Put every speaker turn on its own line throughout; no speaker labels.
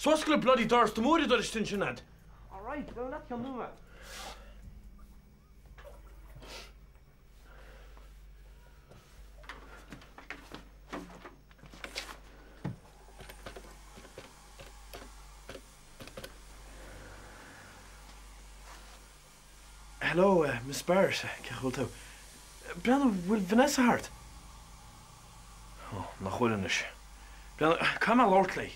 Swascle bloody doors, the moody door is tinsionad.
All right, go let you move.
Hello, Miss Barrett. Cehulto. Brennan, will Vanessa Hart? Oh, nach Willenish. Brennan, come on, Lordley.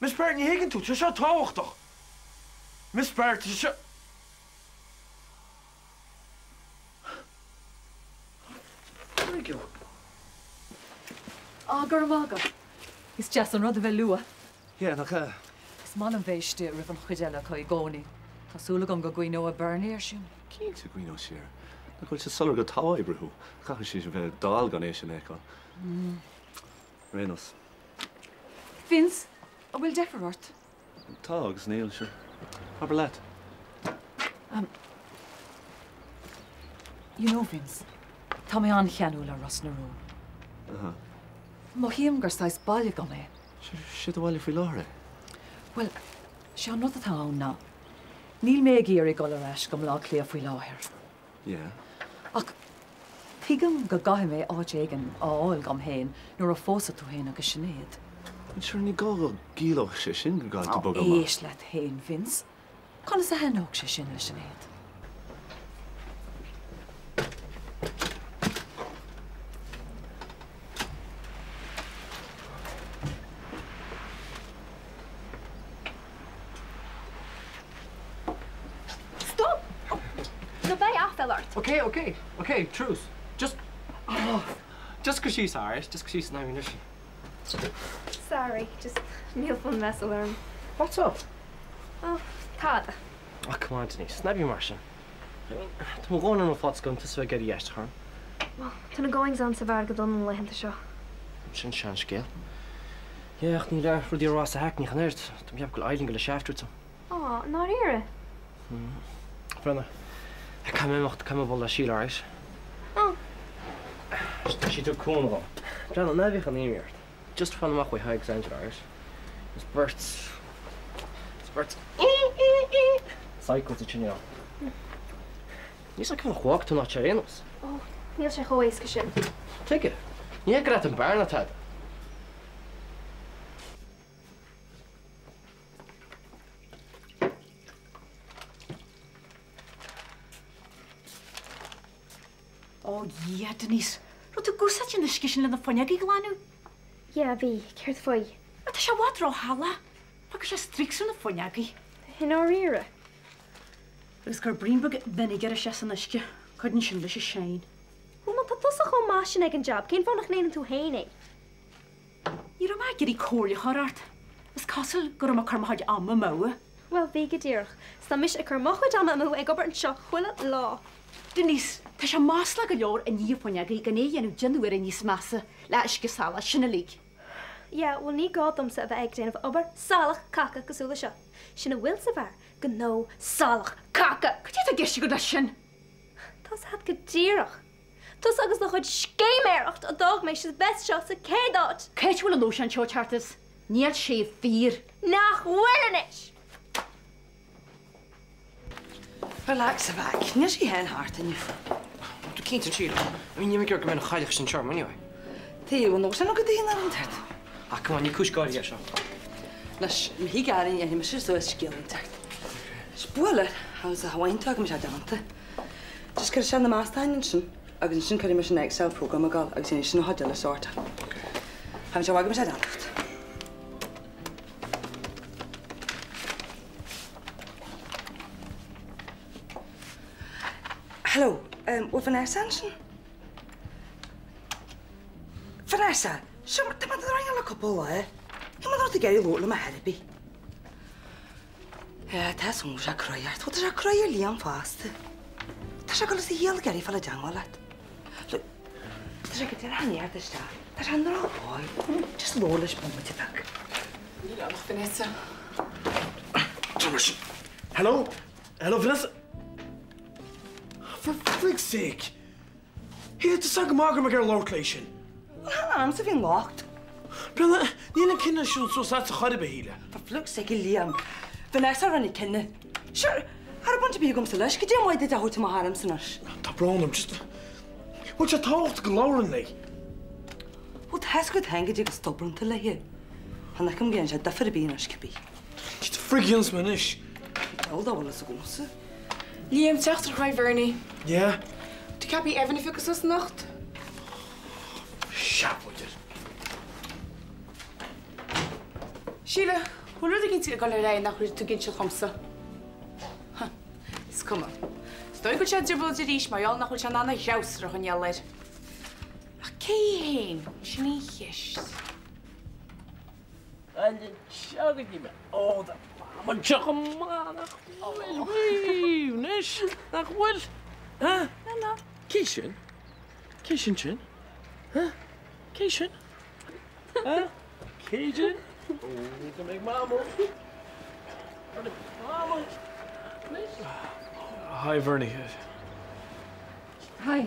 Miss Barrett, you higgin to. Just shut talk, doch. Miss Barrett, just shut. Thank you.
Agar. Is just another velua.
Yeah, nach.
Is man an bheiste rivan chudela coi goni. Tásúla go gcuino a Bernie sin.
Cínta gcuino siar. Na chuil se solar go táha ibrú. Chacha sí bheith dal gan éis sin éá. Rénos.
Vince, a bhfuil deferart.
Tá agus níl siar. Aber let.
You know, Vince, tá mé an cheanúil a ras na ró. Má híam gur stáis bailile go mé.
Siad bhhaile fao láre.
Well, se an rud atá ann ná. Níl mé géir go leis go lá clia faoi láthir.
Yeah.
Ach, tuigim go gaithim mé áitéigen áil gom héin nuair a fósa tú héin agus sinnéad.
Siar ní gá gílach sé sin go gáil tú bog am.
Éis le héin, Vince. Conas a henóg sé sin le sinnéad.
Okay, truce. Just because she's Irish, just because she's an Irish.
Sorry, just meal fun mess of learn.
What's up?
Oh, Cada.
Oh, come on, Denise. Snabby Martian. I mean, I'm going on with what's going to so get a yes to her.
Well, to goings on Savar Gadon and Lehen to show.
Shin Shan Scale. Yeah, I need Rudy Ross a hack and Hanert. To me, I've got Eiling a shaft with him.
Oh, not here.
Brother. I can't remember the Sheila, right?
Oh.
She took cool. John, now we can hear it. Just from the way high exaggerate, right? It's birds. Cycles to chin. You're like a walk to not chains.
Oh, Neil Shahoy's kitchen.
Take it. You ain't got to burn at that.
Oh, yeah, Denise. Rwyt ti'n gwrsad yn ysgysyn yn y ffoniag I glanw?
Yeah, fi. Cyrth fwy.
Rwyt eisiau wadro hala. Rwyt eisiau strics yn y ffoniag I.
Hyn o'r ira.
Rwyt gyr brinbog fenig ar ysgys yn ysgys. Coedyn sy'n lys y sein.
Wel, mae tatlos o'ch o masin ag yn job. Cyn ffôn o'ch neud yn tŵ hein ei.
I'r yma gyda cwrli chorart. Ys casel gyr yma cyrmahad am y maw.
Wel, fi gyda'r. Sta mis y cyrmahad am y maw ag obert yn sio chwilad lo.
Denise, ta eisiau masla gylior yn i ffoniag I gan ei enw dynwyr yn is masa. La ysgys sala sy'n y lig.
Yeah, wel ni god am sa fe ag dyn of obert salach caca gyswla sio. Sy'n y wyl sa fer. Gynno salach caca.
Cyd i gysio gyda sy'n?
Tas had gyda'r. Tas agos na chod sgeimerach o dog me sy'n best sio sa cedot.
Ceit wyl yn lwsian sio chartys. Niad sef fyr.
Nach wylish.
Relax, Savak. Niet je hen hard in je.
Du kent het Sheila. I mean, you make your man a heilig zijn charm anyway.
Theo, nog zijn ook het een aan het.
Ah, come on, you kush got it,
Las, me gaat in je, maar zo is skill in het. Spoiler, hou ze Hawaii tag met Adante. Dus kan je aan de maastijnen. Agus kan je met een Excel-programma gaan. Agus je een hodelle soort. Hou ze wagen met Adante. Hallo, wat Vanessa Hansen? Vanessa, zo maar, maar dat er een koppel, hè? Je moet altijd gaan lopen met Herbie. Ja, het is zo moeilijk kruier. Wat is dat kruier liam vast? Dat is ook al eens de hele keer van de jungle. Look, dat is ook het er aan hier te staan. Dat is een droog boy. Just lopen met je tak. Ja, nog Vanessa.
Thomas. Hello, Vanessa. For frick's sake! Here, the second marker make our location.
Well, I'm so locked.
Brenna, níl cinna siún so sa chore behíle.
For flux sake Liam. Vanessa ranny kenne. Sure, har a bunch of bigum sa leis, gyda moed a hwt ma haram sa nars.
Tá bránam, just... Wat je tácht glóran lei?
Wt hesgwyd heng gyda gystobron ta lehi. Han ac am gen siad daffer y byn ars cybi.
Gyda frigians man ish.
Ol da wala sa gwmsa.
Liam, teacht er gwaith Vernie.
Ja.
Du cap ie even if ik us nacht.
Sjap, wat je.
Sheila, hoe luid ik iets galerij nach hoe tu gintje komsa? Skuma. Stoi goed chat jebel de rish, maar jal nach hoe chana na jaus roch en jaller. Ach, kei heen. Shni hish.
And the chuggy me. Oh, the man chugga man. Wee, nish. Nach wel. Huh?
No.
Kishin. Kishin chin. Huh? Kishin. Huh? Kishin. Oh, we can make mama. Mama.
Hi, Vernie.
Hi.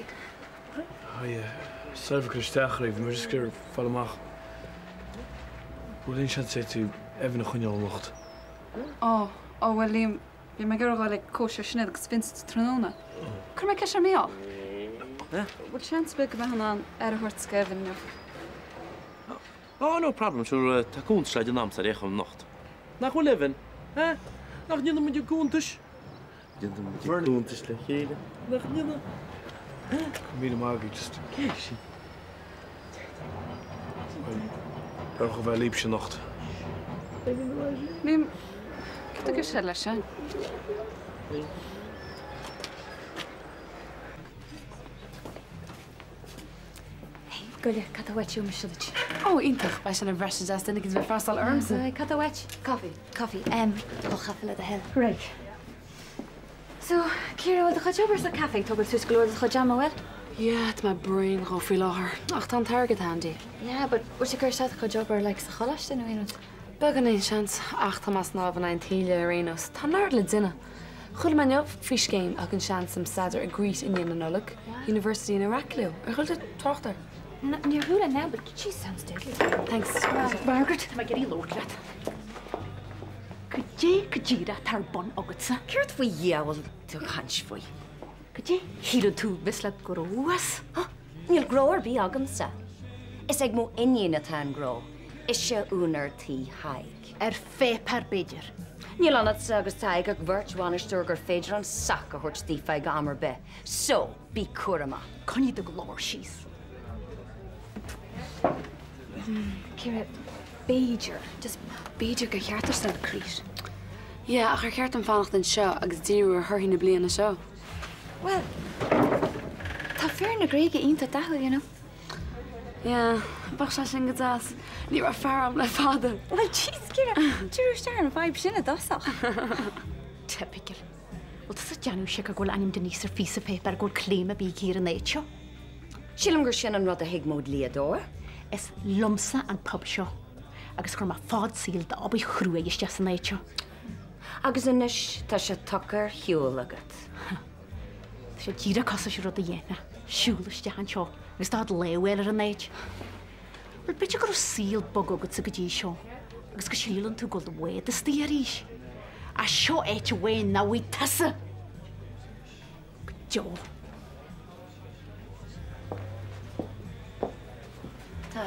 Hi, self Christach, maar eens keer vallen mag. Hoe denk je dat ze even nog een nacht?
Oh, well, Liam, bhí me gur gáil cóise sinad agus vinst tróna. Cur me ceir mé á? Bhil sean spe go bheithan an ar a thuirt scefin neh.
Oh, no problem. Sure, ta kunt slide nam sa rech om nacht. Nach wel even. Hè? Nach niet met je koentjes. Je met je koentjes le hele. Nach niet.
Kom hier maar just.
Kies.
Daar gaan wij liefste nacht.
Liam, cad gur sé leis se?
Goile, cad a wetú me siúid.
Oh, intach, bij zijn verses as dan ik het weer vast al arms.
Cad a wet?
Coffee.
Coffee. Go chafel a hill. Right. So, Ciara, the chajobers a cafe tugel tus glór the chajama well?
Yeah, it's my brain go feel her. Ach, dan target handy.
Yeah, but what's your curse at the chajobber like the chalash then we
Began een chance. Ach, Thomas na van een hele arenas. Tan nardle dinne. Goed man op fish game. Ach, een chance om sadder a Greece in Yenanulloch University in Iraklo. Goed het tochter.
Near Hula now, but she sounds deadly.
Thanks.
Margaret, ma geri lord lad. Could you that tar bon ogutsa?
Ceart faoi dheabhail tú chans faoi.
Could you? Híru tú visla groas?
Níl gróir bí agamsa. Is ag mó inne na tá gró. Is se únar tí haig.
Fé per beidir.
Níl anad agus taig ag virtuáinisteir gur féidir an sac a thuirt tí feig amar be. So, bí cuarama.
Connie the glór she's. Ciara, beidir. Just beidir go cheartar sal crís.
Yeah, ach, cheart an fannacht den seo agus díú ar hina bliana seo.
Well, tá fear na gréige ínta dathúil, you know.
Yeah, bach se sin godáas. Ní ar fearm le fada.
Well, jeez, Ciara, dúr stear an bhaib sinna dasach.
Typical. Well, tas a Janú se go ghfuil anim Denise ar físa paper gur cléime bí Ciara néitio.
Sílam gur sin an rud a hiigmód liadóir.
Is lumsa an pub seo. Agus chur ma fád síl da obaí chrúa isteach san néitio.
Agus inis tá se tucar hiúil agat.
Tá sé díra cosa se rud a dhéna. Siúlaiste an seo. Agus dád léhfuil ar an néit. Wel, beidir gur síl bog agad sa go dtí seo. Agus go sílan tú gold wéad is tí arís. A seo éit wéin na bhí tasa. Jo.
Tá.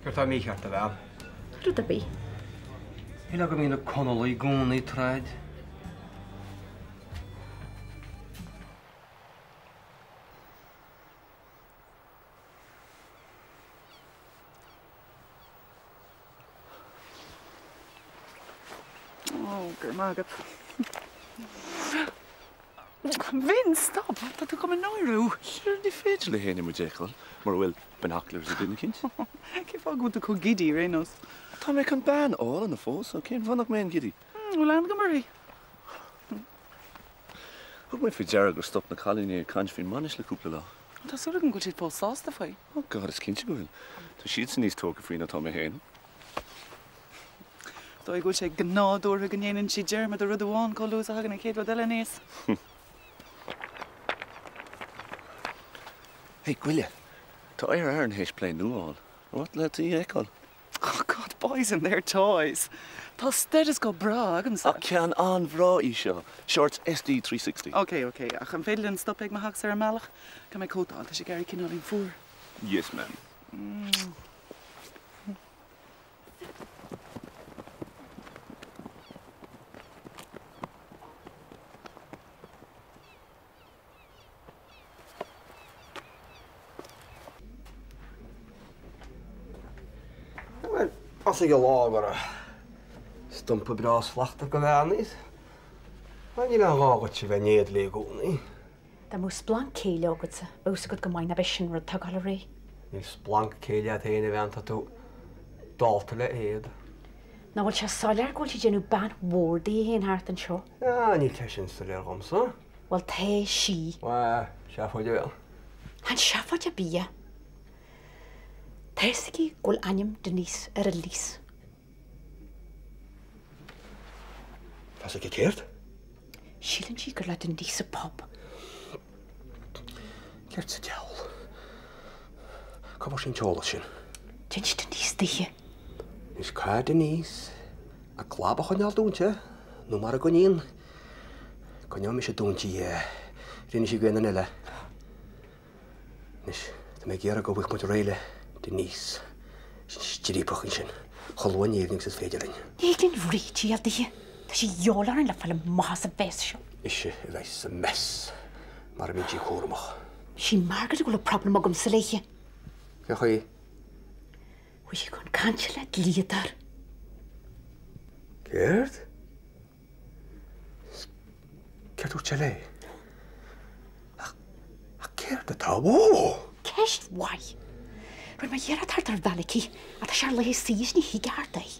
Gur tá mí cheart a bheal.
Rud a bí.
Hí go mína conolaí gúnaí tráid.
Oh, gur mágad. Vin, stop! Dat tú kom in nóirú.
Sure, ní féidir le héana mu déchal, mar bhfuil binoculars a duine cinint.
Cé fá go go gidí rénos.
Tá mé chun ban áil an na fós, ó cén fannach mé an gidí.
Bhfuil an go marí.
Thug mé fi dearag gur stop na chalíní caiint fin manis le cúpla lá.
Tásúla an go siad pósásta faoi.
Oh God, is cinnte go bhfuil. Tá siad san níos tóca faoin atá mé héin.
Dó go sé gnáúir a gnéanaan si dearmad a rud amháin có lús a hagan na céad eile níos.
Hey, Gwillia, tá Iron H play new all. What let you echo?
Oh, God, boys and their toys. Tá stead go bra agam sa.
Can on bra isha. Shorts SD 360.
Okay. Ach an féidir an stop ag mahach ar malach. Can my coat on, she Gary kin in four.
Yes, ma'am.
As ik lager stumpe bras vlachta go bheanís. An ile ágatse bheith néad le gúnaí.
Tá mús blanc céile agatsa, ús go gomáin a bheith sin rud tag ala ré.
Níls blanc céile a théine bheanta tú dáta le éad.
Na bhfuil se sáilear gúil si genú ban mhórdaí hén háart an seo.
Ní te sin sa léir gomsa.
Wel té si.
Wa, se fóide bheal.
Han siafod a bia. Tersigi gwyl anim Denise ar y lys.
Fas ik gekeerd?
Sílan si gyda Denise y pob.
Geert sy diawl. Cofo sy'n tiola sy'n.
Dynch Denise ddi.
Ys ca Denise. A glab o'ch o'n al dŵn te. Nw mar a gwnyn. Gwnyn mi eisiau dŵn ti ryn eisiau gwen yn ele. Nes, dyma gyr a gofych mwyd reile. Denise. Styri poch yn sy'n. Cholwan evening sy'n ffeidir yn.
Eglin ryti al ddi. Da si iolar yn la ffal y mas y fes sio.
Eisiau y feis y mes. Mar mynd i chwrmach.
Si margad gwyl y problem o gymsa leichi.
Gach chi?
Wysi gwn cancela gliadar.
Gerd? Gerd wrth le? A Gerd y ta, wo!
Cest wai. Rwy'n mae i'r adar dar ddalici, a da siar leis sys ni hi gardau.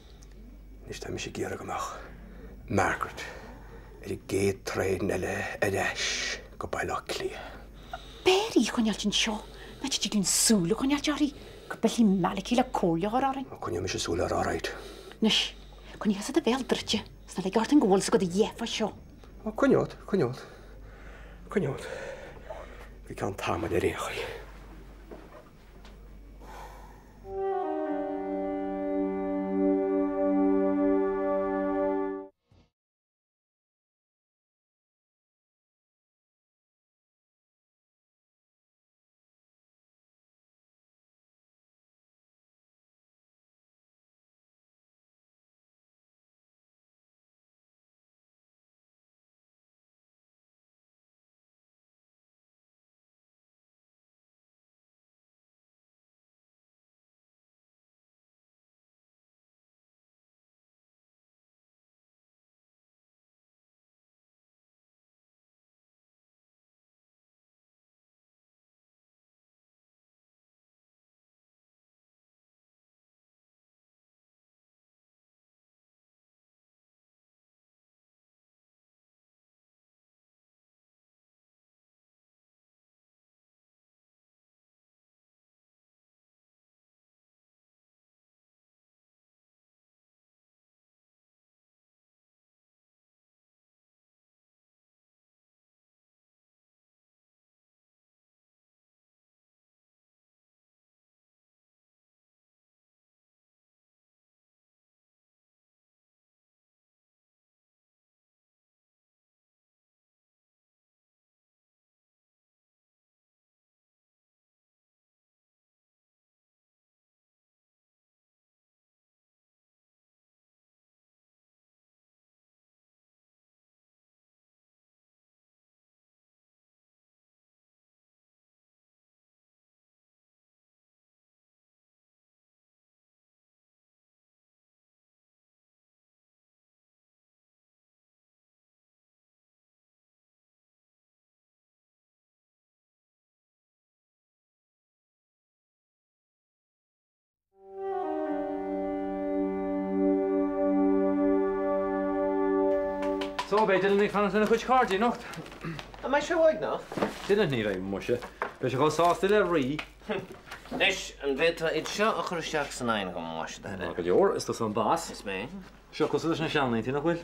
Nis tam eisiau gyr ag ymach. Margaret, i gyd treid nele edesh go bailach cli.
Beri chwnial ti'n sio, na ti dwi'n sŵl o chwnial jari, gobelli malik i la colio ar arin.
Cwnial eisiau sŵl ar araid.
Nes, chwnial sydd y fel drydje, sna le gart yn gwl sydd y iefa sio.
Cwnial. Fi can tamad yr eich.
So, bij Dylan ik van het in een goed kaartje nog.
Am I sure wag now?
Dylan niet rijden moesje. Dus je gaat zo stil rie.
Nish, en weet wat, it's shot a chrusjak zijn eigen gemost.
Nou, kan je hoor, is dat zo'n baas?
Is mee.
Zo, kost het dus een sjaan niet, nog wel?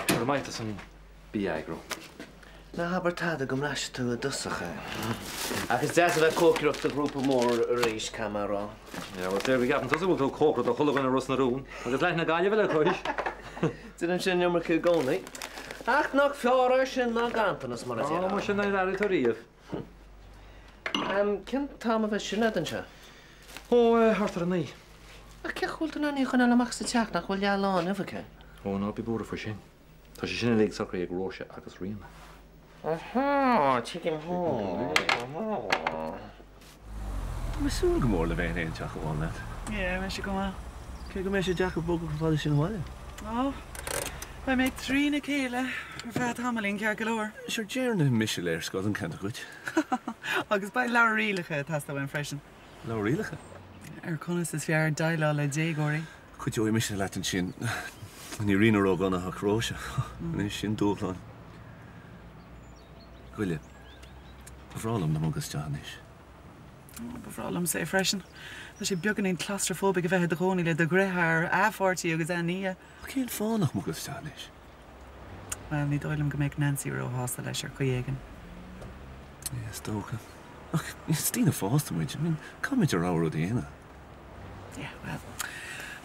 Maar mij is een
Bí agro.
Na habar táda go mleis tú a dusacha. Agus deas a bheith cócireacht a grúpa mór a rééis camerará.
Ja, wat er gapan tusa bhil tú cócra do chulagan a Rus na rún. Agus leith na gaiile bhile chuis.
Dyn sin nummer cú gcónaí. Ach nach fearra sin ná gantanas mar a
Á, mar sin na rarí tú riamh.
Cin tám a bheith sinnadan se?
Ó, hartar a ní.
A ce chúilta na ní chun amach sa teach nach bhfuil leán ifhacha.
Ó, ná bí búra fu sin. Tá sé sinna léag sacra ag róise agus riamh.
Aha, chicken home.
Masúil go mór le bhéin éon teach bháin net.
Ie, me si go ma.
Cé go mé sé deach bog go fáile sin bháile.
O, mae me trí na céile ar fad hamalín cear golóir.
Sure déarna misil ar scod an centa chuid.
Agus ba leir rialacha tasta bhain freisin.
Lá rialacha?
Ar conas is fear daile le dégóirí.
Chuid ó misil letain sin ní rianaró ganna a chróise. Ní sin dúchláin. Ghuiile, bhrálam na mógus teanis.
Bhrálam sé freisin. Tá sé beaggan in claustrofóbic a bheith a gcónaí le do gréthar áfáirtí agus a ní.
Cén fánach mógus teanis?
Well, ní dóilm go méid Nancy ró hásta leis ar chuéigen.
Ie, stócha. Ach, stína fásta muid. I mean, cumid ar ára déana.
Ie, well,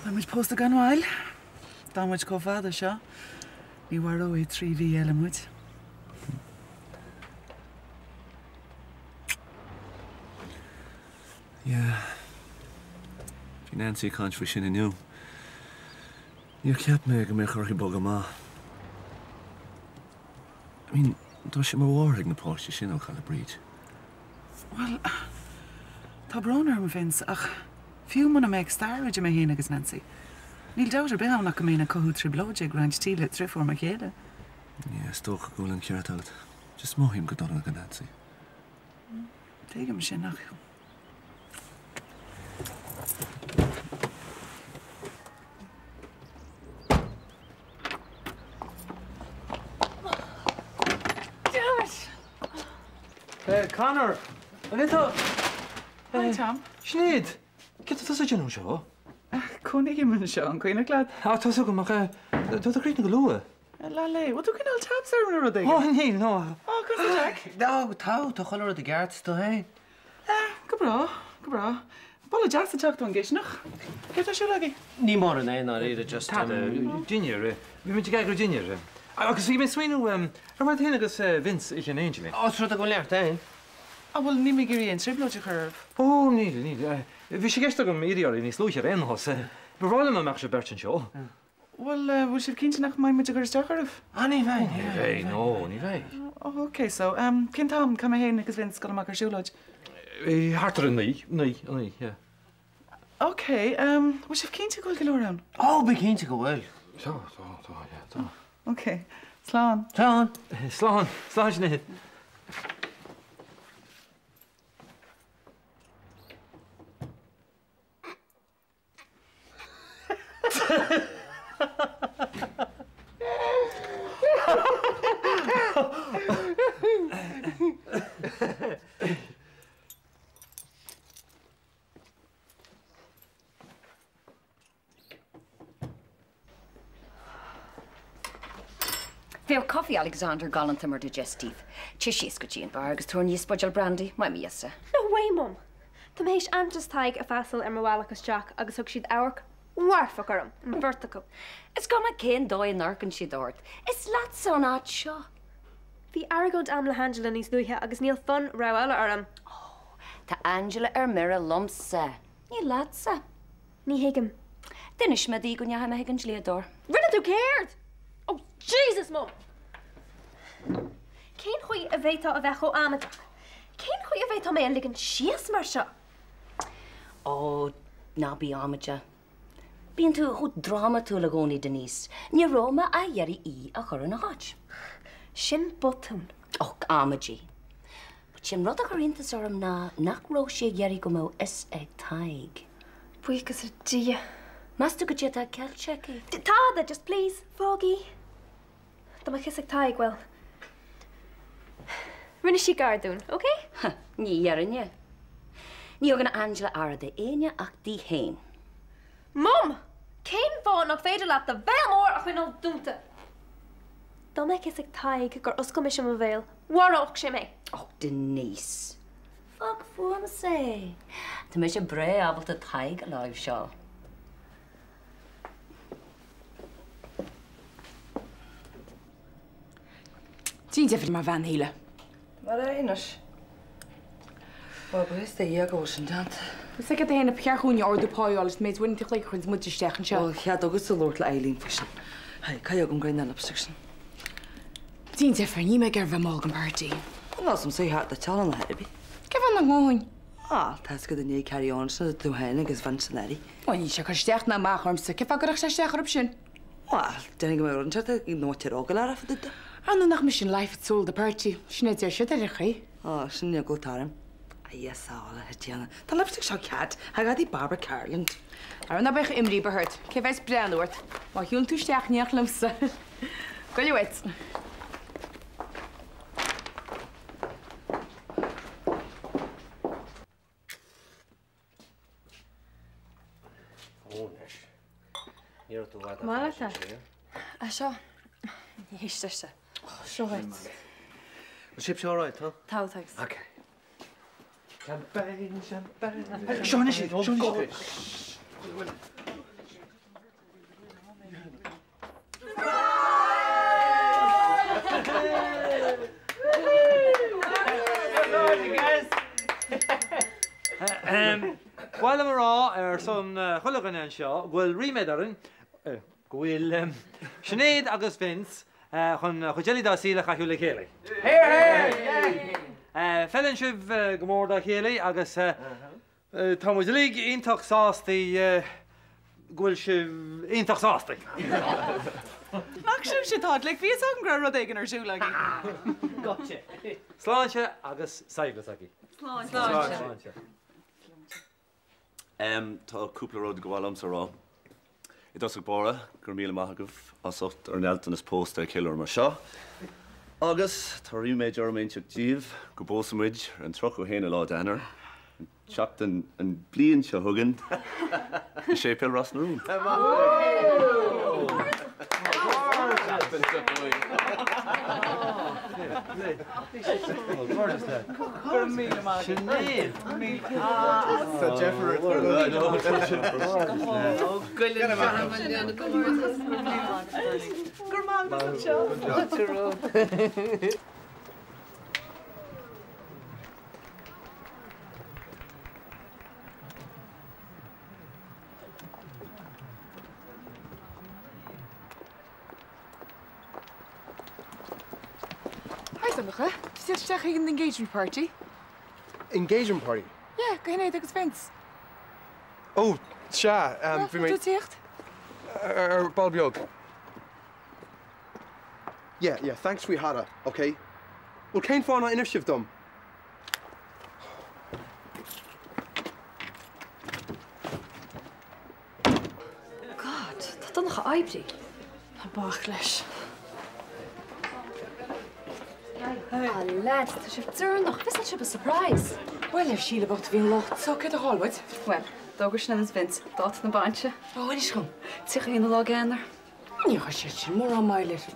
tá muid post a ganháil. Tá muid có fada seo. Ní war ó i 3 eile muid.
Yeah. Bhí Nancy cáint fa sin inniu. Níor ceap mé go mé chorchaí bog má. I mean, tá sé mar mhórthaigh na páiste sin ó chaile bríd.
Well, tá brónar am fins ach fiú muna méid staride mé héana agus Nancy. Níl dáidir be nach go ména cothú trí blóide grand tíle trifor mar chéile.
Ie, stócha gúil an ceartálid. Just móhím go donna go Nancy.
Téigem sin nach.
Connor, a bheitá...
Hi, Tom.
Snéad, ce tá sa dionú seo?
Cúnig im seo an cuioine glad.
Tá go mar tú a crína go lua.
La le, what tú cinál tab ser ar a
Ó, ní, nó.
Ó, cos Jack?
Dá, tá choir a gceart do hé.
Go bra. Balla Jack sa teachú an ggéisnach. Get siú legi?
Ní mar an éon ar iad just...
Tá, Ginger, bhí mu gagur Ginger. Agus bhí mé swinú, ar mar théana agus Vince is an Angel.
Ó, trú a go leart, é?
Bhfuil ní mé gurí an triblóide churbh.
Ó, níl. Bhí sé geiste go mííorí níos lúise ar aonhos. Bhrála meach sé bertin seo.
Well, bhfuil sib cinnte nach mai muid a gur isteacharbh?
Ní bheith.
Ní bheith, nó, ní bheith.
OK, so, cin tam cum héin agus Vince go amach ar siúlaid?
Hartar an ní, yeah.
OK, bhfuil sib cinnte goil go leir an?
Ó, bhí cinnte go bhfuil.
Tá.
OK, slán.
Slán snéad.
Fé coffee Alexander Gallantham or digestive. Chishis go Jean bar agus turn spudgel brandy, my miasa.
No way, Mum. Tá mééis antas taig a fesil ar mhálachas Jack agus thug siad áhar warfachar an vertical.
It's gonna cén dói an arcan si dort. It's lat son at seo.
Bhí agad am le Angela níos luithe agus níl fun raáile arm.
Oh, tá Angela mira lumsa. Ní latsa.
Ní hiigem.
Dinis me dí gonne ha me higann sléador.
Rinne tú céird! Oh, Jesus, Mum! Cén chuí a bhéitá a bheith cho amateach? Cén chuí a bhéitá mé an ligan sias mar seo?
Oh, ná bí amaja. Bíon tú chu drama tú le gcónaí Denise. Ní Roma a dhearrí í a chur na háit.
Sin botún.
Och, amaji. But sin rud a churintas orm ná nachró sé dhearrí go mó is ag taig.
Buchas a dia.
Mas tú go dtí a ceiltseí?
Táda, just please, Foggy. Tá ma chis ag taig, well. Rinne si gardún, OK?
Ní dhearinne. Ní gan Angela arda aine ach dí héin.
Mum! Cén fáin nach féidir leat a bheith mór a chuinál dúnta. Domeic is ag taig gur oscail me sem a bhéil. Warach sé mé.
Oh, Denise. Fuck fuam sé. Tá mé sé bre ábalta taig a láimh seo.
Tín defir mar bhean híle.
Mar éinas. Well, but it's the year goes and that.
Gus ag héanana pearchún ordú páálas méid bhain tú chuin muidirsteach an seo.
Well, chead agus a Lord le Eileen fisin. Hey, cai go grain up section.
Tín defir ní me gur bheith mág an party.
Well, some say hat the challenge had be.
Give an an gáin.
Ah, that's good the new carry on so that tú hen agus Vansaneri.
Well, ní se chu steach na mácharmsa, ce fagurach sé steach op sin.
Well, didn't go around chat you know what all gal af did.
Anu nach mis sin life at soul the party. Sinné sé er chi.
Ah, sin ne go tarim. Yes, all Tiana. The lipstick shot cat. I got the Barbara Carland.
Ar na bech imrí behurt. Ke weis breanúirt. Má hiún tú steach neach lumsa. Go je wet.
Malta. A seo. Níiste se. Seo wet.
Ship's all right, huh?
Tá, thanks.
Okay.
Champagne, champagne.
Sean is it? Sean is it?
While I'm raw, some chulagan and shaw, will remederin, will Sinead agus Vince, chujeli da sila chahula kele. Hey! Felin siv gomorda kele, agus Thomas League intach sasti, gwil siv intach sasti.
Nach siv sé thad, like fi an gra rud éigen ar siúla.
Gotcha. Sláinte agus saiblas aki.
Sláinte.
Tá cúpla rud go bhfuil amsa rá. I dosach bára gur míle maithagah asocht ar nealtan is pósta ciúir mar seo. Agus tá riú méid arméinteach díobh go bósamid an trochu héna lá danar. Seacht an blion seo thugan i sé pil ras na rún.
Is dit an engagement party?
Engagement party?
Yeah, go heen agus Vince.
Oh, tja,
Wat doet hij echt?
Balbiog. Yeah, thanks we had her, okay? Well, Kane found our initiative done.
God, dat dan nog geëipt.
Bachles.
Ah, lad, het is er nog. Wist dat je een surprise?
Wel, heeft Sheila bocht weer lot. Zo kan het al wat?
Wel, doger snel eens Vince. Dat een bandje.
Oh, wat is gewoon?
Zeg je in de log eender?
Nee, ga je maar aan mij leren.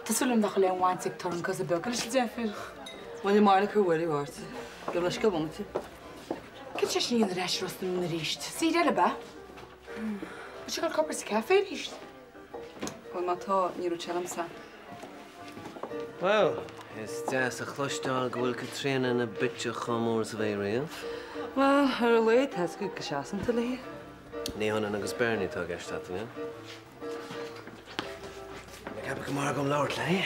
Dat zullen we nog alleen want ik torn kan ze beuken. Is het even?
Wanneer maar ik hoor die wordt. Ik heb een schobonnetje.
Kijk je niet in de restaurant in de richt? Zie je dat ba? Wat je gaat kopen is café richt?
Wel, maar toch niet hoe challenge zijn.
Well, is just a chlustal gwil Katrina and a bitch chomors variant.
Well, her late has good geschassen te leer.
Neon and agus Bernie tag erstat, ja? Ik heb ik maar om Lord lei.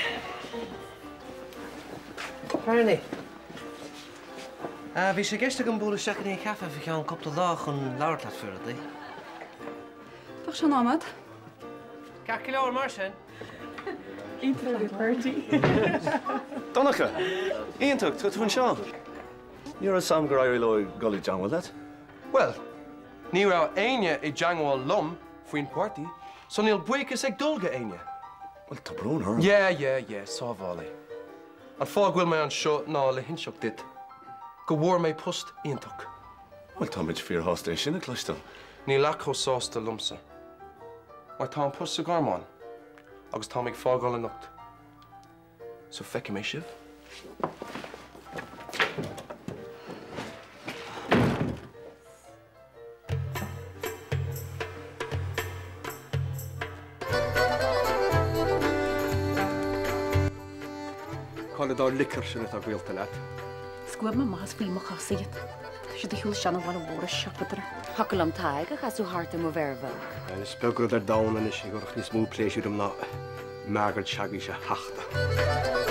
Bernie. Wie ze gisteren een boel zaken in gaf, even gaan kop de laag en Lord laat vullen, hè?
Toch zo namad?
Kijk je nou maar zijn.
Interview party.
Donnacha, Iantach, tu an seo. Níor a sam gur éirí le gulí Janhil that?
Well, ní ra aine I Janhil lum faoin party, so níl buchas ag dulga aine.
Well, tá brún her.
Yeah, sábhála. An fág bhfuil mé an seo ná le hinseach dit. Go bhór mé post Iantach.
Well, tá muid fíor hástéis sinna cloiste.
Ní lechó sásta lumsa. Mar tá an post sa garmán, agus tá ag fágáil a nocht. So fecha mé sibh.
Cána dá licar sinna a bhilta leat.
Scuab ma más bhí mo chasaíad. Tá si hiúil seanna bhil bhór seapadra.
Hacail am taig a chasú harta mo bherfa.
Is begur ar dána is gur níos mú pléisiú am ná meagart seagaí se heachta.